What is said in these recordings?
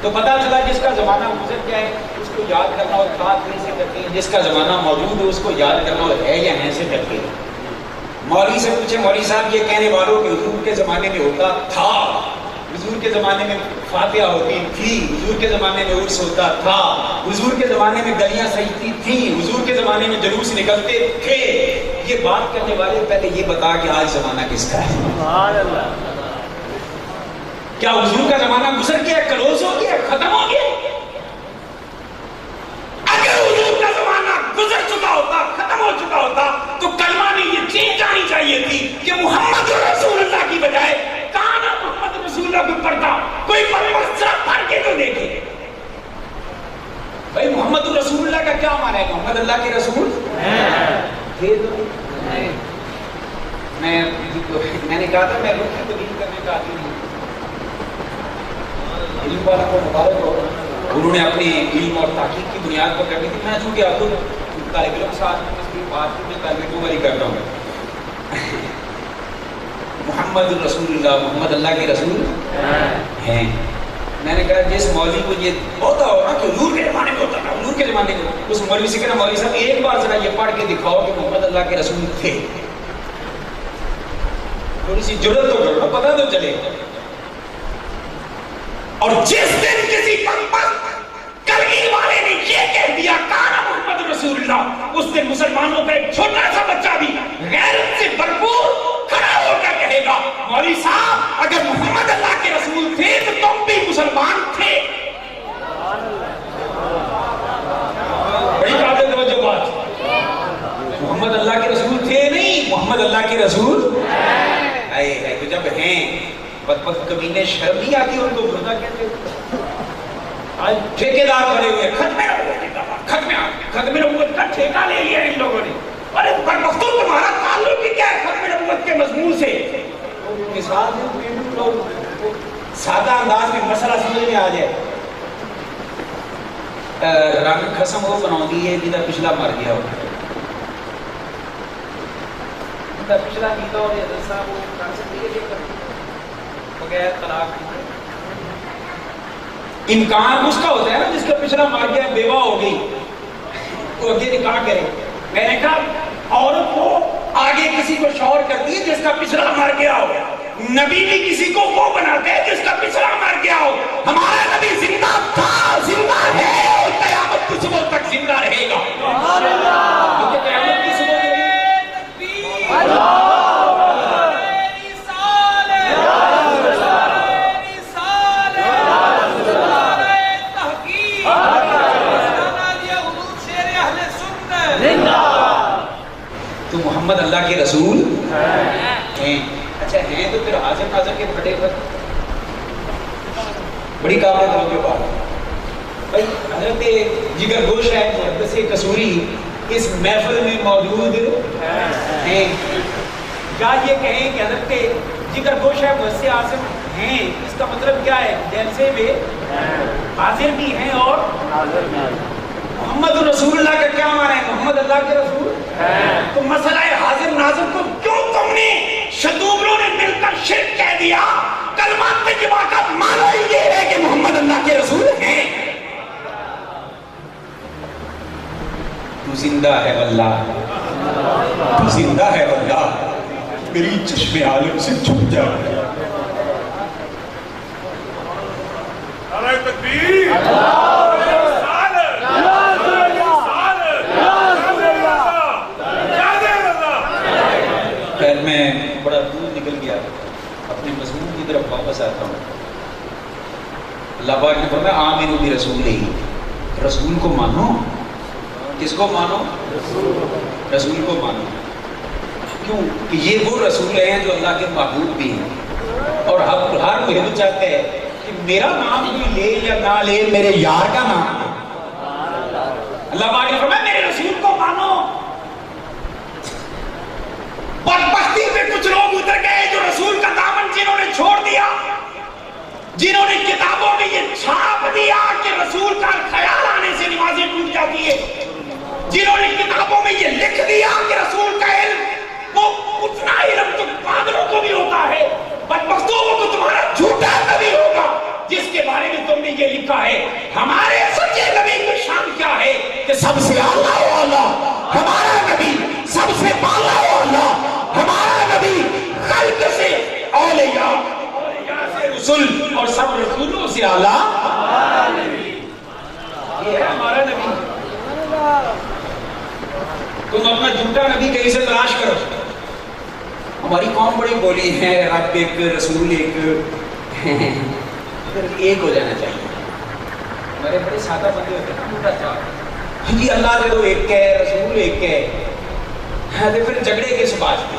تو پتا چلا جس کا زمانہ گزر گیا ہے اس کو یاد کرنا اور تھا سے کرتے ہیں، جس کا زمانہ موجود ہے اس کو یاد کرنا اور ہے یا ہیں سے کرتے ہیں۔ مولوی سے پوچھے مولوی صاحب یہ کہنے والوں کہ حضور کے زمانے میں ہوتا تھا، حضور کے زمانے میں فاتحہ ہوتی تھی، حضور کے زمانے میں عرس ہوتا تھا، حضور کے زمانے میں گلیاں سجتی تھیں، حضور کے زمانے میں جلوس نکلتے تھے، یہ بات کرنے والے پہلے یہ بتا کہ آج زمانہ کس کا ہے؟ سبحان اللہ۔ کیا حضور کا زمانہ گزر گیا، کلوز ہو گیا، ختم ہو گیا؟ اگر حضور کا زمانہ گزر چکا ہوتا، ختم ہو چکا ہوتا تو کلمہ میں یہ چیز آنی چاہیے تھی کہ محمد رسول اللہ کی بجائے کانا محمد رسول اللہ کو پڑھتا، کوئی پڑھ صرف پڑھ کے تو دیکھے۔ بھائی محمد رسول اللہ کا کیا معنی ہے؟ محمد اللہ کے رسول تھے تو میں نے کہا تھا میں روح کی تبدیل کرنے کا عادی نہیں، علم والا کو مبارک ہو، انہوں نے اپنے علم اور تحقیق کی بنیاد پر کرنی تھی۔ میں چونکہ آپ کو طالب علم ساتھ میں بات میں طالب علم والی کرتا ہوں، محمد رسول اللہ، محمد اللہ کے رسول ہیں۔ میں نے کہا جس مولوی کو یہ ہوتا ہوگا کہ حضور کے زمانے میں ہوتا تھا، حضور کے زمانے میں، اس مولوی سے کہنا مولوی صاحب ایک بار ذرا یہ پڑھ کے دکھاؤ کہ محمد اللہ کے رسول تھے، تھوڑی سی جرأت تو کرو، پتہ تو چلے۔ اور جس دن کسی کلگی والے نے یہ کہہ دیا کانا محمد رسول اللہ، اس دن مسلمانوں کا ایک چھوٹا سا بچہ بھی غیرت سے بھرپور کھڑا ہو کر کہے گا مولوی صاحب اگر محمد اللہ کے رسول تھے تو تم بھی مسلمان تھے۔ بڑی قابل توجہ بات، محمد اللہ کے رسول تھے نہیں، محمد اللہ کے رسول ہے۔ تو جب ہیں بدبخت کمینے شرم نہیں آتی ان کو بردا کہتے ہیں۔ آج ٹھیکیدار بنے ہوئے ختم نبوت کا ٹھیکہ لے لیا ان لوگوں نے۔ ارے بدبختوں تمہارا تعلق ہی کیا ہے ختم نبوت کے مضمون سے؟ مثال دیں سادہ انداز میں مسئلہ سمجھ میں آ جائے۔ رنگ قسم ہو بناؤں ہے جدھر پچھلا مر گیا ہو، پچھلا نیتا اور حضرت صاحب وہ کانسپٹ یہ لے کر بغیر طلاق امکان اس کا ہوتا ہے نا جس کا پچھلا مر گیا بیوہ ہو گئی تو آگے نکاح کرے۔ میں نے کہا عورت کو آگے کسی کو شوہر کرتی ہے جس کا پچھلا مر گیا ہو، نبی بھی کسی کو وہ بناتے ہیں جس کا پچھلا مر گیا ہو۔ ہمارا نبی زندہ تھا، زندہ ہے اور قیامت کی صبح تک زندہ رہے گا۔ کیونکہ قیامت کی صبح تو محمد اللہ کے رسول ہیں۔ اچھا ہیں تو پھر حاضر ناظر کے پھٹے پر بڑی قابل توجہ بات۔ بھائی حضرت جگر گوش ہے محدث قصوری اس محفل میں موجود ہیں، یا یہ کہیں کہ حضرت جگر گوش ہے محدث عاصم ہیں، اس کا مطلب کیا ہے؟ جلسے میں حاضر بھی ہیں اور محمد رسول اللہ کا کیا معنی ہے؟ محمد اللہ کے رسول تو مسئلہ حاضر ناظر کو کیوں تم نے شتوبروں نے مل کر شرک کہہ دیا؟ کلمات طیبہ کا معنی یہ ہے کہ محمد اللہ کے رسول ہیں۔ تو زندہ ہے واللہ، تو زندہ ہے واللہ، میری چشم عالم سے چھپ جا۔ نعرہ تکبیر، میں بڑا دور نکل گیا، اپنے مضمون کی طرف واپس آتا ہوں۔ اللہ پاک نے فرمایا آمنوا برسولہ، رسول کو مانو۔ کس کو مانو؟ رسول کو مانو۔ کیوں کہ یہ وہ رسول ہیں جو اللہ کے محبوب بھی ہیں، اور ہر محب چاہتا ہے کہ میرا نام کوئی لے یا نہ لے، میرے یار کا نام۔ اللہ پاک نے فرمایا میرے رسول کو مانو۔ بدبختی پہ کچھ لوگ اتر گئے جو رسول کا دامن جنہوں نے چھوڑ دیا، جنہوں نے کتابوں میں یہ چھاپ دیا کہ رسول کا خیال آنے سے نمازیں ٹوٹ جاتی ہے، جنہوں نے کتابوں میں یہ لکھ دیا کہ رسول کا علم وہ اتنا علم تو پاگلوں کو بھی ہوتا ہے، بدبختوں کو تمہارا جھوٹا نبی ہوگا جس کے بارے میں تم نے لیے لکھا ہے. ہمارے سچے نبی کی شان کیا ہے کہ سب سے اعلیٰ والا ہمارا نبی، سب سے بالا والا ہمارا نبی، خلق سے اولیاء سے رسول اور سب رسولوں سے اعلیٰ یہ ہے ہمارا نبی. تم اپنا جھوٹا نبی کہیں سے تلاش کرو. ہماری قوم بڑی بولی ہے، رب ایک، رسول ایک، ایک ہو جانا چاہیے. ہمارے بڑے سادہ بندے ہوتے ہیں، جھوٹا چاہ جی اللہ سے تو ایک ہے، رسول ایک ہے، تو پھر جھگڑے کس بات کے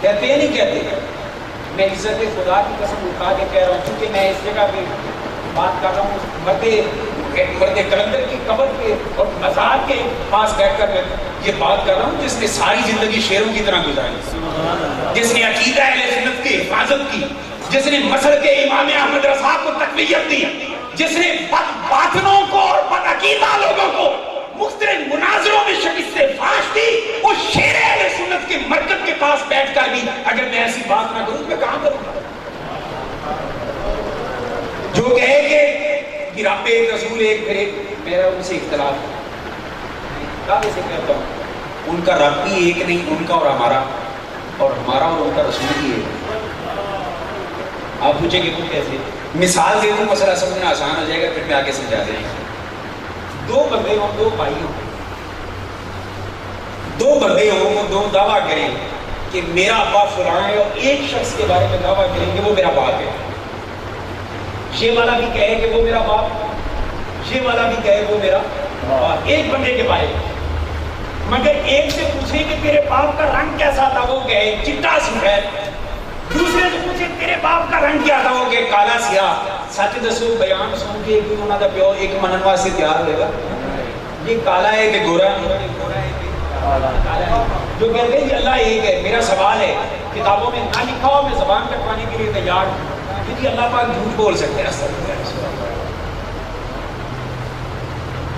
کہتے ہیں؟ نہیں کہتے. میں عزت خدا کی قسم اٹھا کے کہہ رہا ہوں، کیونکہ میں اس جگہ پہ بات کر رہا ہوں مرد کلندر کی قبر پہ اور مزار کے پاس بیٹھ کر یہ بات کر رہا ہوں جس نے ساری زندگی شیروں کی طرح گزاری، جس نے عقیدہ اہل سنت کی حفاظت کی، جس نے مسلک کے امام احمد رضا کو تقویت دی، جس نے بد باطنوں کو اور بد عقیدہ لوگوں کو مختلف مناظروں میں شکست فاش دی. وہ شیر اہل سنت کے مرکز کے پاس بیٹھ کر بھی اگر میں ایسی بات نہ کروں تو میں کہاں کروں گا؟ جو کہے کہ رب ایک، رسول ایک، پھر ایک، میرا ان سے اختلاف ہے. دعوے سے کہتا ہوں ان کا رب بھی ایک نہیں، ان کا اور ہمارا، اور ہمارا اور ان کا رسول بھی ایک. آپ پوچھیں کہ کچھ کیسے؟ مثال دے دوں، مسئلہ سمجھنا آسان ہو جائے گا، پھر میں آگے سمجھا دیں. دو بندے ہوں، دو بھائی ہوں، دو بندے ہوں، وہ دو دعویٰ کریں کہ میرا ابا فلاں ہے، اور ایک شخص کے بارے میں دعویٰ کریں کہ وہ میرا باپ ہے. یہ والا بھی کہے کہ وہ میرا باپ، یہ والا بھی کہے وہ میرا باپ، ایک بندے کے بارے میں. مگر ایک سے پوچھیں کہ تیرے باپ کا رنگ کیسا تھا، وہ کہے چٹا سفید. دوسرے سے پوچھیں تیرے باپ کا رنگ کیا تھا، وہ کہے کالا سیاہ. سچ دسو بیان سن کے ایک انہوں نے پیو ایک منن واسطے تیار ہوئے گا یہ کالا ہے کہ گورا ہے، جو کہتے ہیں کہ اللہ ایک ہے. میرا سوال ہے، کتابوں میں نہ لکھا ہو، میں زبان کٹوانے کے لیے تیار ہوں، کیونکہ اللہ پاک جھوٹ بول سکتے ہیں.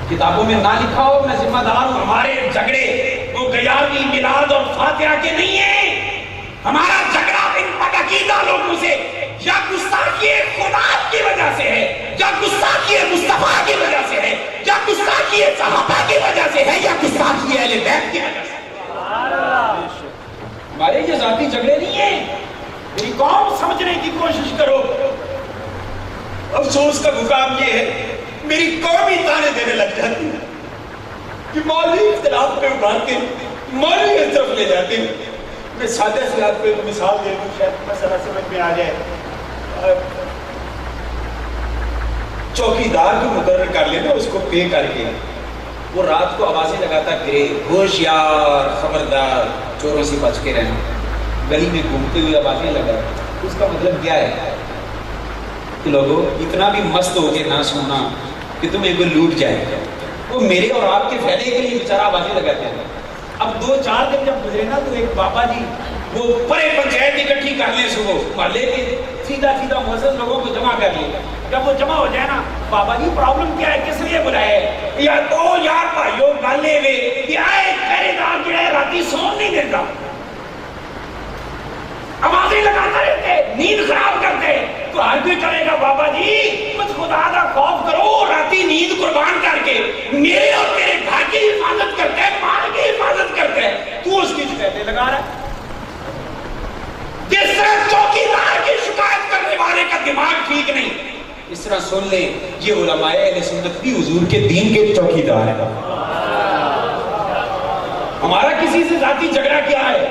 کتابوں میں نہ لکھا ہو، میں ذمہ دار ہوں. ہمارے جھگڑے وہ گیارہویں میلاد اور فاتحہ کے نہیں ہیں. ہمارا جھگڑا ان بدعقیدہ لوگوں سے یا گستاخی خدا کی وجہ سے ہے، یا گستاخی مصطفیٰ کی وجہ سے ہے، یا گستاخی صحابہ کی وجہ سے ہے، یا گستاخی اہل بیت کی وجہ سے. ہمارے یہ ذاتی جھگڑے نہیں ہیں. میری قوم سمجھنے کی کوشش کرو. افسوس کا مقام یہ ہے میری قوم ہی تانے دینے لگ جاتی ہے کہ مولوی اختلاف پہ ابھارتے مولوی اس طرف لے جاتے ہیں. میں سادہ سیاحت پہ مثال دے دوں شاید مسئلہ سمجھ میں آ جائے. چوکیدار جو مقرر کر لینا اس کو پے کر کے وہ رات کو آوازیں لگاتا گرے ہوشیار خبردار چوروں سے بچ کے رہنا، گلی میں گھومتے ہوئے آوازیں لگا. اس کا مطلب کیا ہے کہ لوگوں اتنا بھی مست ہو کے نہ سننا کہ تمہیں کوئی لوٹ جائے. وہ میرے اور آپ کے فائدے کے لیے بیچارہ آوازیں لگاتے ہیں. اب 2-4 دن جب گزرے نا تو ایک بابا جی وہ پرے پنچایت اکٹھی کر لیں صبح محلے کے سیدھا معزز لوگوں کو جمع کر لیں. جب وہ جمع ہو جائے نا، بابا جی پرابلم کیا ہے، کس لیے بلائے ہے؟ یار بھائیو گالے وے کہ آئے پہرے دار جو ہے راتی سون نہیں دیتا، آوازیں لگاتا رہتے، نیند خراب کرتے. تو ہر کوئی کرے گا بابا جی کچھ خدا کا خوف کرو، راتی نیند قربان کر کے میرے اور تیرے گھر کی حفاظت کرتا ہے، مال کی حفاظت کرتا ہے، تو اس کی شکایتیں لگا رہا ہے. جس طرح چوکیدار کی شکایت کرنے والے کا دماغ ٹھیک نہیں، اس طرح سن لیں یہ علماء اہل سنت بھی حضور کے دین کے چوکیدار ہیں. ہمارا کسی سے ذاتی جھگڑا کیا ہے؟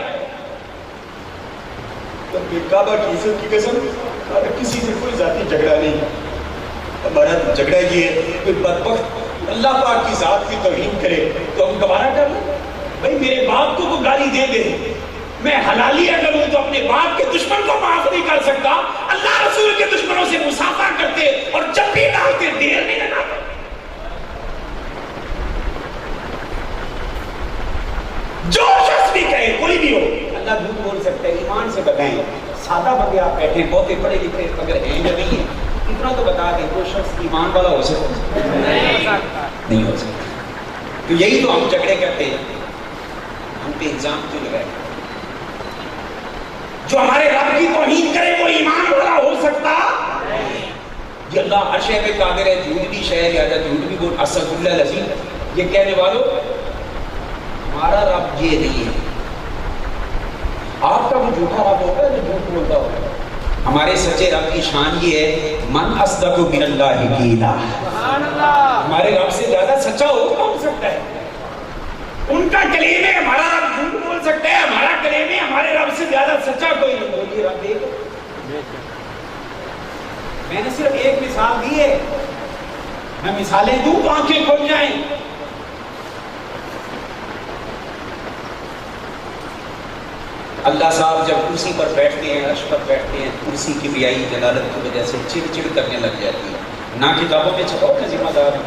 کعبہ کی عزت کی قسم کسی سے کوئی ذاتی جھگڑا نہیں. ہمارا جھگڑا یہ ہے کوئی بدبخت اللہ پاک کی ذات کی توہین کرے تو ہم گوارا کر لیں. بھائی میرے باپ کو وہ گالی دے دے، میں حلالی اگر ہوں تو اپنے باپ کے دشمن کو معاف نہیں کر سکتا. اللہ رسول کے دشمنوں سے مسافہ کرتے اور جب بھی ڈالتے دیر نہیں لگاتے. جو شخص بھی کہے کوئی بھی ہو اللہ جھوٹ بول سکتا ہے. ایمان سے بتائیں، سادہ بندے آپ بیٹھے بہتے پڑھے لکھے اگر ہیں یا نہیں ہیں اتنا تو بتا دیں کوئی شخص ایمان والا ہو سکتا نہیں ہو سکتا. تو یہی تو ہم جھگڑے کرتے ہیں. ہم پہ الزام کیوں لگائے؟ جو ہمارے رب کی توہین کرے وہ ایمان والا ہو سکتا یہ اللہ ہر شے پہ قادر ہے، جھوٹ بھی شے لہذا جھوٹ بھی بول، استغفر اللہ العظیم، یہ کہنے والوں ہمارا رب یہ نہیں ہے۔ آپ کا وہ جھوٹا رب ہوگا جو جھوٹ بولتا ہوگا، ہمارے سچے رب کی شان یہ ہے من اصدق من اللہ قیلا، ہمارے رب سے زیادہ سچا ہو سکتا ہے؟ ان کا کلیم ہے ہمارا رب جھوٹ بول سکتا ہے، ہمارا کلیم ہے ہمارے رب سے زیادہ سچا کوئی نہیں۔ بولیے رب دیکھو، میں نے صرف ایک مثال دی ہے، میں مثالیں دوں تو آنکھیں کھل جائیں۔ اللہ صاحب جب کرسی پر بیٹھتے ہیں، عرش پر بیٹھتے ہیں، کرسی کی بیائی جلالت کی وجہ سے چڑ چڑ کرنے لگ جاتی ہے۔ نہ کتابوں میں چھپاؤ میں ذمہ دار ہوں،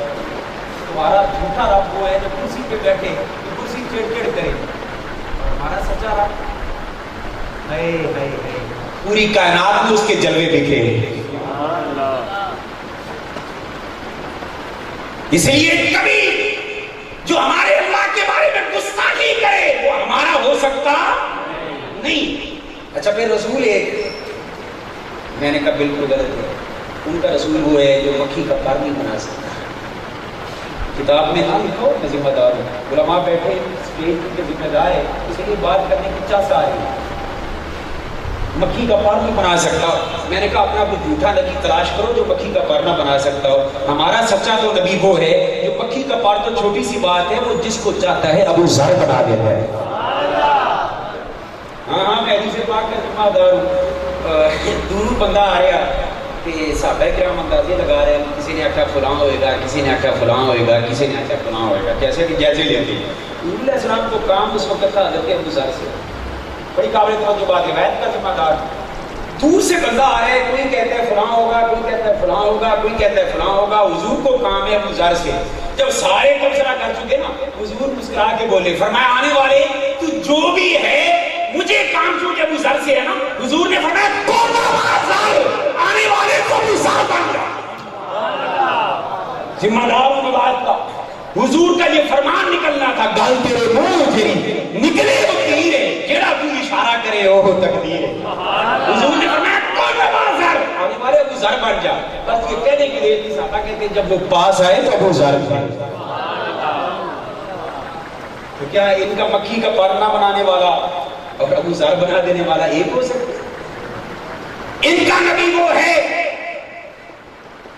تمہارا جھوٹا رب وہ ہے جو کرسی پہ بیٹھے تو کرسی چڑ چڑ کرے، ہمارا سچا رب پوری کائنات میں اس کے جلوے دکھے۔ اس لیے کبھی جو ہمارے اللہ کے بارے میں گستاخی کرے وہ ہمارا ہو سکتا نہیں۔ اچھا پھر رسول ایک، میں نے کہا بالکل غلط ہے، ان کا رسول وہ ہے جو مکھی کا پر نہیں بنا سکتا۔ کتاب میں نہ لکھو، میں ذمہ دار ہوں، علماء بیٹھے اسٹیج کے ذمہ دار ہے، اس لیے بات کرنے کی چاس آ رہی ہے۔ مکھی کا پر نہیں بنا سکتا، میں نے کہا اپنا کوئی جھوٹا نبی تلاش کرو جو مکھی کا پر نہ بنا سکتا ہو۔ ہمارا سچا تو نبی وہ ہے جو مکھی کا پر تو چھوٹی سی بات ہے، وہ جس کو چاہتا ہے ابو ذر بنا دیتا ہے۔ ہاں میں حدیث پاک کا ذمہ دار ہوں۔ دوروں بندہ آ رہا تے صحابہ کرام اندازے لگا رہے ہیں، کسی نے آخیا فلاں ہوئے گا، کسی نے آخیا فلاں ہوئے گا، کسی نے آخیا فلاں ہوئے گا، کیسے کہ جیسے لیتے ہیں۔ نبی علیہ السلام کو کام اس وقت تھا حضرت ابو ذر سے، بڑی قابل توجہ بات ہے، غیب کا ذمہ دار۔ دور سے بندہ آ رہا ہے، کوئی کہتا ہے فلاں ہوگا، کوئی کہتا ہے فلاں ہوگا، کوئی کہتا ہے فلاں ہوگا، حضور کو کام ہے ابو ذر سے۔ جب سارے تبصرہ کر چکے نا، حضور مسکرا کے بولے، فرمایا آنے والے تو جو بھی ہے مجھے کام چونکہ ابو ذر سے ہے نا، حضور نے فرمایا آنے والے کو ابو ذر بن جا۔ ذمہ دار ہوں بات کا، حضور کا یہ فرمان نکلنا تھا، گل تیرے منہ پھری نکلے وہ تیر ہے، جیڑا تو اشارہ کرے وہ تقدیر ہے۔ حضور نے فرمایا کون ابو ذر، آنے والے ابو ذر بن جا۔ بس یہ کہنے کے لیے تھی، صحابہ کہتے ہیں جب وہ پاس آئے تو ابو ذر تھے۔ تو کیا ان کا مکھی کا پر نہ بنانے والا اور ابو ذر بنا دینے والا ایک ہو سکتا ہے؟ ان کا نبی وہ ہے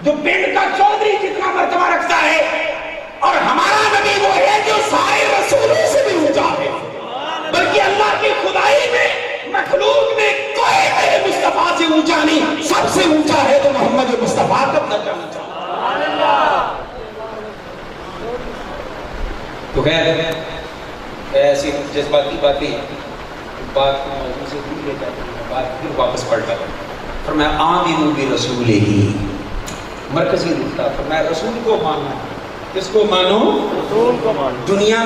جو پنڈ کا چودھری جتنا مرتبہ رکھتا ہے، اور ہمارا نبی وہ ہے جو سارے رسولوں سے بھی اونچا ہے، بلکہ اللہ کی خدائی میں مخلوق میں کوئی میرے مصطفیٰ سے اونچا نہیں، سب سے اونچا ہے تو محمد مصطفیٰ کا درجہ اونچا۔ تو خیر ایسی جذباتی باتیں بات کو موضوع سے دور لے جاتی ہیں، بات پھر واپس پلٹا فرمایا آمنوا برسولہ، مرکزی نقطہ فرمایا رسول کو مانو۔ کس کو مانو؟ رسول کو مانو۔ دنیا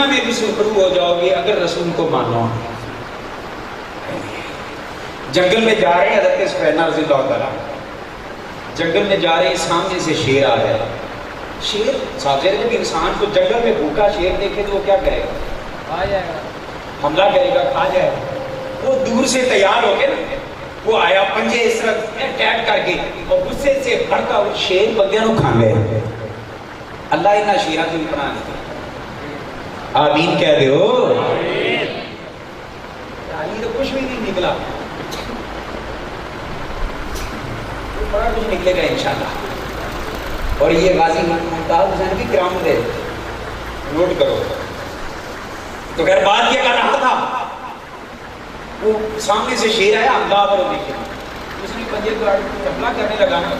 میں بھی سرخرو ہو جاؤ گے اگر رسول کو مانو۔ جنگل میں جا رہے ہیں، حضرت سفینہ رضی اللہ تعالیٰ جنگل میں جا رہے ہیں، سامنے سے شیر آ رہا ہے۔ شیر صاحب جب انسان کو جنگل میں بھوکا شیر دیکھے تو وہ کیا کرے گا؟ کھا جائے گا، حملہ کرے گا، کھا جائے گا۔ وہ دور سے تیار ہو کے نا، وہ آیا پنجے اس طرح اٹیک کر کے اور غصے سے بھڑکا وہ شیر بندیاں نو کھا گئے۔ اللہ انہاں شیراں تو پناہ دے، آمین کہہ دے ہو۔ علی تو کچھ بھی نہیں نکلا، بڑا کچھ نکلے گا انشاءاللہ۔ اور یہ غازی ممتاز حسین کی کرامت ہے، نوٹ کرو۔ تو خیر بات یہ کر رہا تھا، وہ سامنے سے شیر آیا، حملہ پر ہونے کے اس نے پنجے کو حملہ کرنے لگا نا،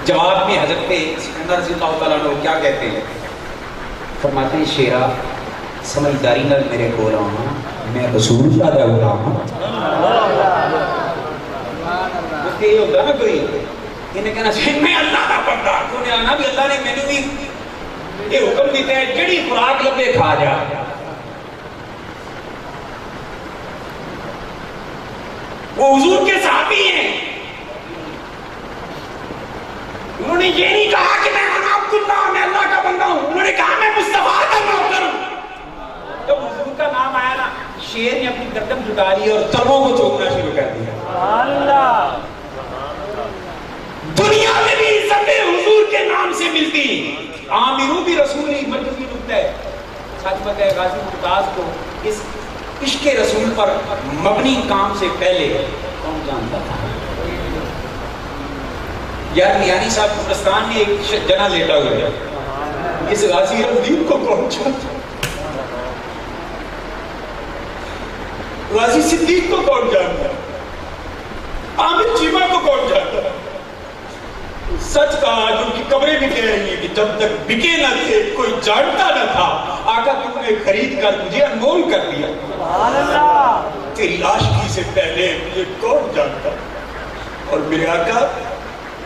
جواب میں حضرت سکندر رضی اللہ تعالیٰ عنہ کیا کہتے ہیں؟ فرماتے ہیں شیرہ سمجھداری نال میرے کول آنا، میں رسول اللہ دا غلام ہوں۔ اس کے یہ ہوتا نا کوئی انہیں کہنا چاہیے میں اللہ کا بندہ، تو نے آنا بھی اللہ نے میں نے بھی یہ حکم دیتا ہے جڑی خوراک لبے کھا جا۔ وہ حضور کے صحابی ہیں، انہوں نے یہ نہیں کہا کہ میں عبداللہ میں اللہ کا بندہ ہوں، انہوں نے کہا میں مصطفیٰ کا نوکر ہوں۔ جب حضور کا نام آیا نا، شیر نے اپنی گردن جھکا لی اور تلووں کو چوکنا شروع کر دیا۔ اللہ دنیا میں بھی عزتیں حضور کے نام سے ملتی ہیں. آمرو بھی رسول ہی مرکزی نقطہ ہے. سچ بتائے غازی ممتاز کو اس عشق رسول پر مبنی کام سے پہلے کون جانتا تھا؟ یار میانی صاحب قبرستان میں ایک جنا لیٹا ہوا ہے, اس غازی الدین کو کون جانتا؟ غازی صدیق کو کون جانتا؟ عامر چیمہ کو کون جانتا؟ سچ کہا جو ان کی قبریں بھی کہہ رہی ہیں کہ جب تک بکے نہ تھے کوئی جانتا نہ تھا, آقا تم نے خرید کر مجھے انمول کر دیا. سبحان اللہ. تیری عاشقی سے پہلے مجھے کون جانتا؟ اور میرے آقا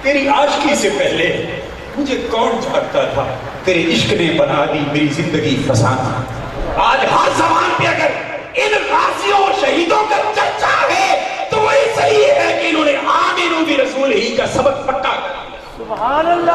تیری عاشقی سے پہلے مجھے کون جانتا تھا؟ تیرے عشق نے بنا دی میری زندگی فسانہ. آج ہر زمان پہ اگر ان غازیوں اور شہیدوں کا چرچا ہے تو وہی صحیح ہے کہ انہوں نے آمینو بھی رسول ہی کا سبق پکا کر. سبحان اللہ.